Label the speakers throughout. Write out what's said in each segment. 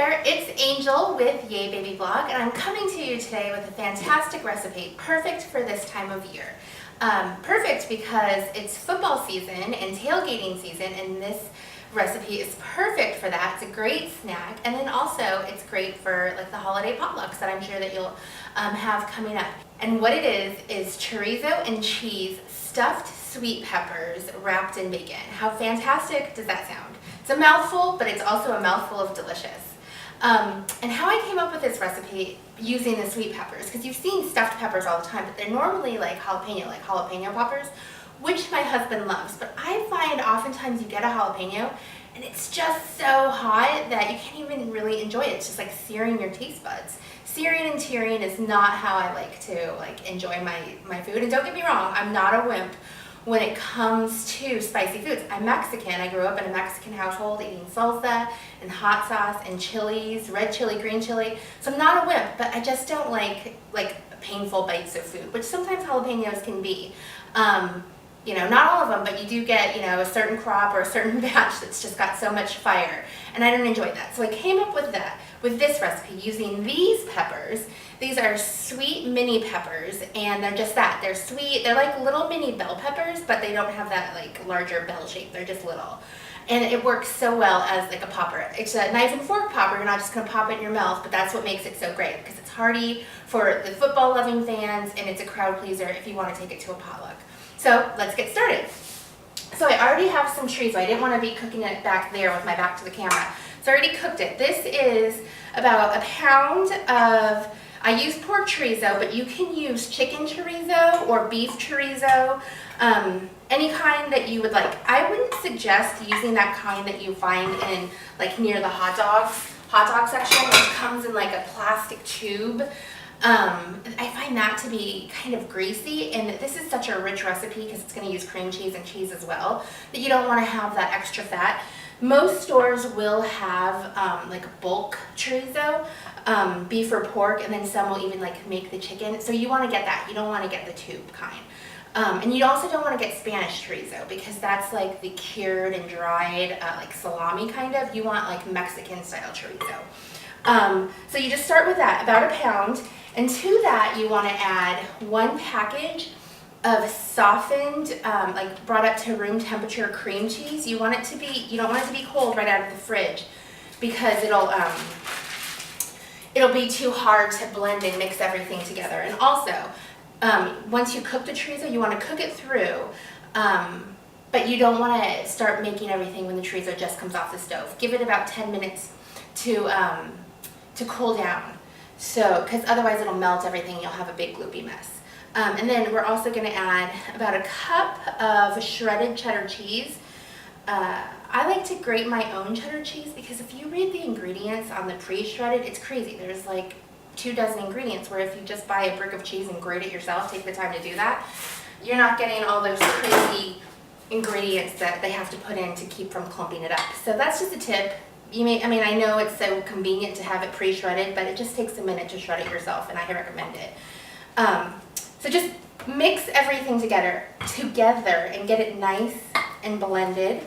Speaker 1: there, it's Angel with Yay Baby Vlog, and I'm coming to you today with a fantastic recipe, perfect for this time of year. Perfect because it's football season and tailgating season, and this recipe is perfect for that. It's a great snack, and then also it's great for like the holiday potlucks that I'm sure that you'll have coming up. And what it is chorizo and cheese stuffed sweet peppers wrapped in bacon. How fantastic does that sound? It's a mouthful, but it's also a mouthful of delicious. And how I came up with this recipe using the sweet peppers, because you've seen stuffed peppers all the time, but they're normally like jalapeno poppers, which my husband loves. But I find oftentimes you get a jalapeno and it's just so hot that you can't even really enjoy it. It's just like searing your taste buds. Searing and tearing is not how I like to enjoy my food. And don't get me wrong, I'm not a wimp when it comes to spicy foods. I'm Mexican. I grew up in a Mexican household eating salsa and hot sauce and chilies, red chili, green chili. So I'm not a wimp, but I just don't like painful bites of food, which sometimes jalapenos can be. You know, not all of them, but you do get, you know, a certain crop or a certain batch that's just got so much fire, and I don't enjoy that. So I came up with this recipe using these peppers. These are sweet mini peppers, and they're just that. They're sweet. They're like little mini bell peppers, but they don't have that like larger bell shape. They're just little. And it works so well as like a popper. It's a knife and fork popper. You're not just going to pop it in your mouth, but that's what makes it so great, because it's hearty for the football loving fans, and it's a crowd pleaser if you want to take it to a potluck. So let's get started. So I already have some chorizo. I didn't want to be cooking it back there with my back to the camera. So I already cooked it. This is about a pound of, I use pork chorizo, but you can use chicken chorizo or beef chorizo, any kind that you would like. I wouldn't suggest using that kind that you find in like near the hot dog section, which comes in like a plastic tube. I find that to be kind of greasy, and this is such a rich recipe because it's going to use cream cheese and cheese as well, that you don't want to have that extra fat. Most stores will have like a bulk chorizo, beef or pork, and then some will even like make the chicken. So you want to get that. You don't want to get the tube kind. And you also don't want to get Spanish chorizo, because that's like the cured and dried like salami kind of. You want like Mexican style chorizo. So you just start with that, about a pound. And to that, you want to add 1 package of softened, like brought up to room temperature cream cheese. You want it to be, you don't want it to be cold right out of the fridge, because it'll be too hard to blend and mix everything together. And also, once you cook the chorizo, you want to cook it through, but you don't want to start making everything when the chorizo just comes off the stove. Give it about 10 minutes to cool down. So, because otherwise it'll melt everything and you'll have a big gloopy mess. And then we're also going to add about a cup of shredded cheddar cheese. I like to grate my own cheddar cheese, because if you read the ingredients on the pre-shredded, it's crazy. There's like 24 ingredients, where if you just buy a brick of cheese and grate it yourself, take the time to do that, you're not getting all those crazy ingredients that they have to put in to keep from clumping it up. So that's just a tip. You may, I know it's so convenient to have it pre-shredded, but it just takes a minute to shred it yourself, and I recommend it. So just mix everything together and get it nice and blended.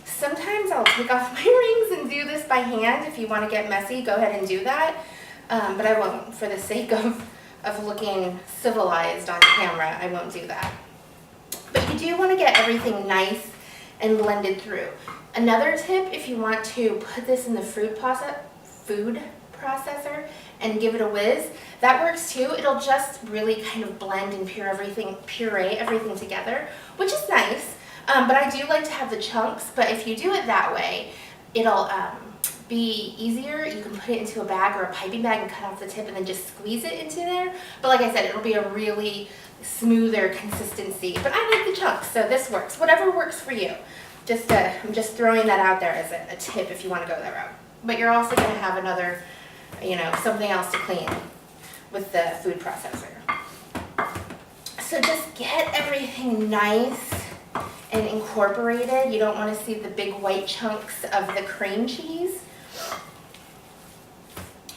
Speaker 1: Sometimes I'll take off my rings and do this by hand. If you want to get messy, go ahead and do that. But I won't, for the sake of looking civilized on camera. I won't do that. But you do want to get everything nice and blended through. Another tip, if you want to put this in the food processor and give it a whiz, that works too. It'll just really kind of blend and puree everything together, which is nice. But I do like to have the chunks, but if you do it that way, it'll be easier. You can put it into a bag or a piping bag and cut off the tip and then just squeeze it into there. But like I said, it'll be a really smoother consistency. But I like the chunks, so this works. Whatever works for you. I'm just throwing that out there as a tip if you want to go that route. But you're also going to have another, something else to clean with the food processor. So just get everything nice and incorporated. You don't want to see the big white chunks of the cream cheese.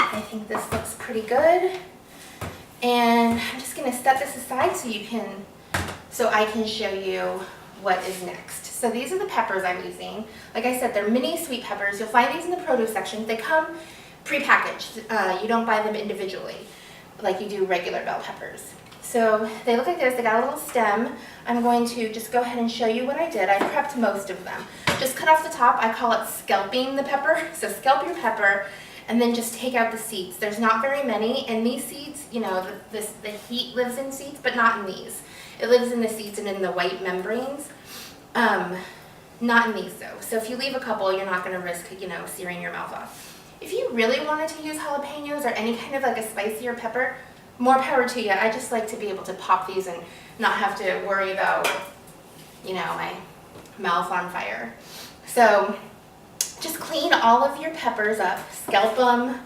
Speaker 1: I think this looks pretty good. And I'm just going to set this aside so I can show you what is next. So these are the peppers I'm using. Like I said, they're mini sweet peppers. You'll find these in the produce section. They come prepackaged. You don't buy them individually like you do regular bell peppers. So they look like this. They got a little stem. I'm going to just go ahead and show you what I did. I prepped most of them. Just cut off the top. I call it scalping the pepper. So scalp your pepper and then just take out the seeds. There's not very many, and these seeds, you know, the heat lives in seeds, but not in these. It lives in the seeds and in the white membranes. Not in these though. So if you leave a couple, you're not going to risk, you know, searing your mouth off. If you really wanted to use jalapenos or any kind of like a spicier pepper, more power to you. I just like to be able to pop these and not have to worry about, you know, my mouth on fire. So just clean all of your peppers up, scalp them,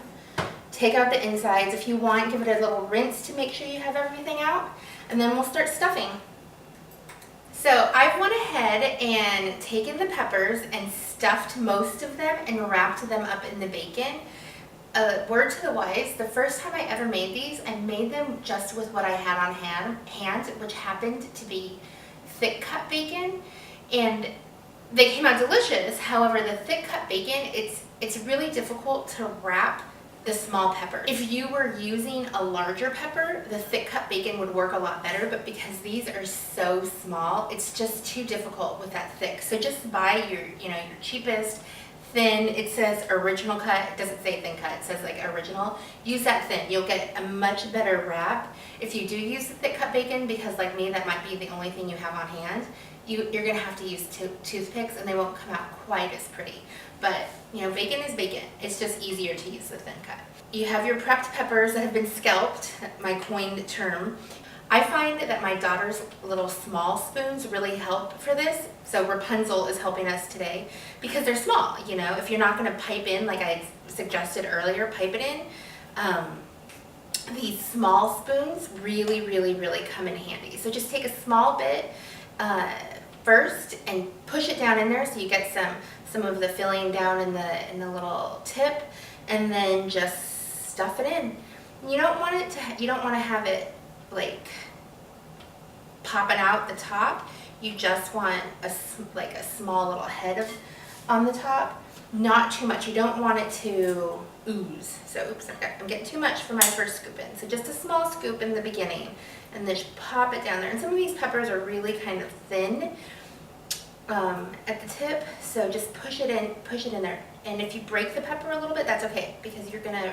Speaker 1: take out the insides. If you want, give it a little rinse to make sure you have everything out, and then we'll start stuffing. So I went ahead and taken the peppers and stuffed most of them and wrapped them up in the bacon. Word to the wise, the first time I ever made these, I made them just with what I had on hand, which happened to be thick cut bacon, and they came out delicious. However, the thick cut bacon, it's really difficult to wrap the small pepper. If you were using a larger pepper, the thick cut bacon would work a lot better, but because these are so small, it's just too difficult with that thick. So just buy your, you know, your cheapest thin. It says original cut. It doesn't say thin cut. It says like original. Use that thin. You'll get a much better wrap if you do use the thick cut bacon, because like me, that might be the only thing you have on hand. You're going to have to use toothpicks, and they won't come out quite as pretty. But, you know, bacon is bacon. It's just easier to use the thin cut. You have your prepped peppers that have been scalped, my coined term. I find that my daughter's little small spoons really help for this. So Rapunzel is helping us today because they're small. You know, if you're not going to pipe in, like I suggested earlier, pipe it in. These small spoons really, really, really come in handy. So just take a small bit first and push it down in there so you get some of the filling down in the little tip, and then just stuff it in. You don't want to have it like popping out the top. You just want a small little head on the top, not too much. You don't want it to ooze. So oops, I'm getting too much for my first scoop in. So just a small scoop in the beginning, and then just pop it down there. And some of these peppers are really kind of thin at the tip, so just push it in there. And if you break the pepper a little bit, that's okay, because you're gonna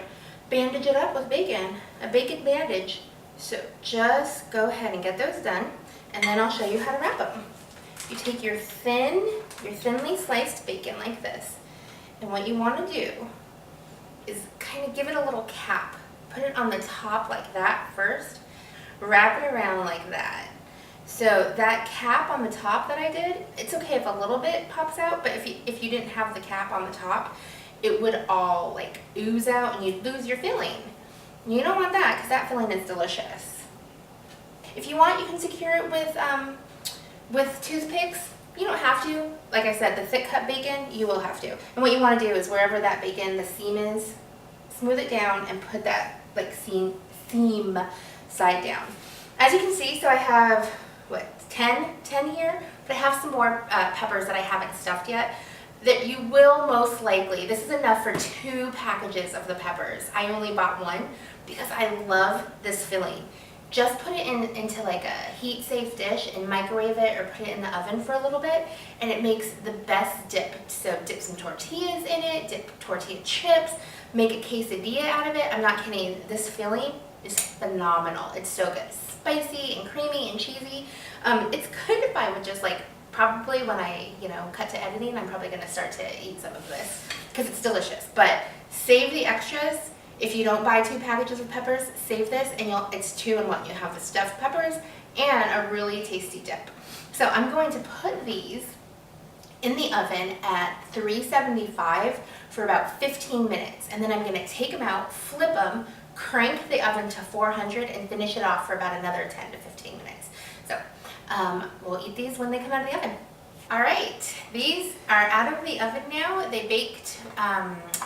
Speaker 1: bandage it up with bacon, a bacon bandage. So just go ahead and get those done, and then I'll show you how to wrap them. You take your thinly sliced bacon like this, and what you want to do is kind of give it a little cap. Put it on the top like that first, wrap it around like that. So that cap on the top that I did, it's okay if a little bit pops out, but if you didn't have the cap on the top, it would all like ooze out and you'd lose your filling. You don't want that, because that filling is delicious. If you want, you can secure it with toothpicks. You don't have to. Like I said, the thick cut bacon, you will have to. And what you want to do is wherever that bacon, the seam is, smooth it down and put that like seam side down. As you can see, so I have, 10 here, but I have some more peppers that I haven't stuffed yet that you will most likely, this is enough for 2 packages of the peppers. I only bought 1 because I love this filling. Just put it into like a heat safe dish and microwave it, or put it in the oven for a little bit, and it makes the best dip. So dip some tortillas in it, dip tortilla chips, make a quesadilla out of it. I'm not kidding, this filling is phenomenal. It's so good. Spicy and creamy and cheesy. It's good to buy with just like, probably when I, cut to editing, I'm probably going to start to eat some of this because it's delicious. But save the extras. If you don't buy 2 packages of peppers, save this, and it's 2 in 1. You have the stuffed peppers and a really tasty dip. So I'm going to put these in the oven at 375 for about 15 minutes, and then I'm going to take them out, flip them, crank the oven to 400, and finish it off for about another 10 to 15 minutes. So we'll eat these when they come out of the oven. All right, these are out of the oven now. They baked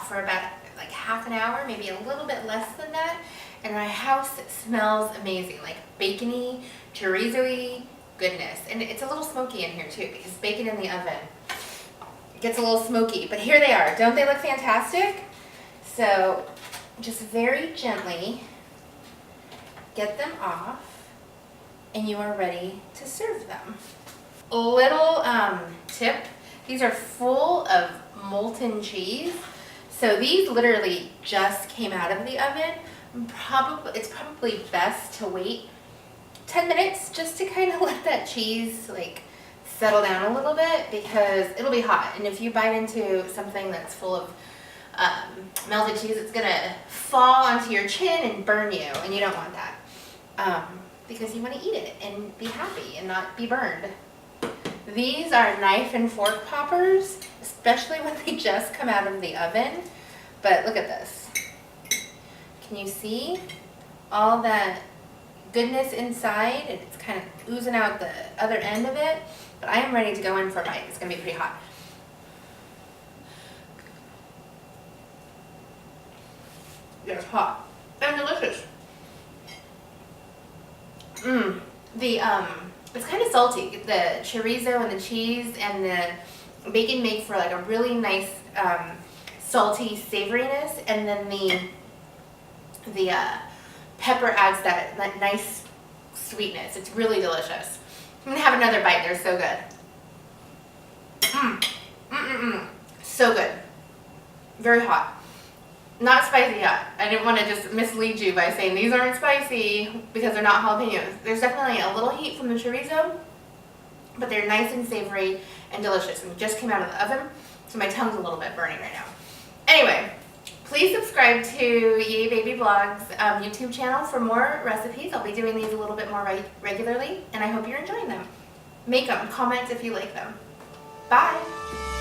Speaker 1: for about like half an hour, maybe a little bit less than that, and my house smells amazing, like bacony, chorizo-y goodness. And it's a little smoky in here too, because bacon in the oven gets a little smoky, but here they are. Don't they look fantastic? So just very gently get them off and you are ready to serve them. A little tip, these are full of molten cheese. So these literally just came out of the oven. It's probably best to wait 10 minutes just to kind of let that cheese like settle down a little bit, because it'll be hot. And if you bite into something that's full of melted cheese, it's gonna fall onto your chin and burn you, and you don't want that. Because you want to eat it and be happy and not be burned. These are knife and fork poppers, especially when they just come out of the oven. But look at this. Can you see all that goodness inside? And it's kind of oozing out the other end of it. But I am ready to go in for a bite. It's going to be pretty hot. Yeah, it's hot and delicious. It's kind of salty. The chorizo and the cheese and the bacon make for like a really nice salty savoriness, and then the pepper adds that nice sweetness. It's really delicious. I'm gonna have another bite. They're so good. So good. Very hot. Not spicy yet. I didn't want to just mislead you by saying these aren't spicy because they're not jalapenos. There's definitely a little heat from the chorizo, but they're nice and savory and delicious. And just came out of the oven, so my tongue's a little bit burning right now. Anyway, please subscribe to Yay Baby Vlogs YouTube channel for more recipes. I'll be doing these a little bit more regularly, and I hope you're enjoying them. Make them. Comment if you like them. Bye.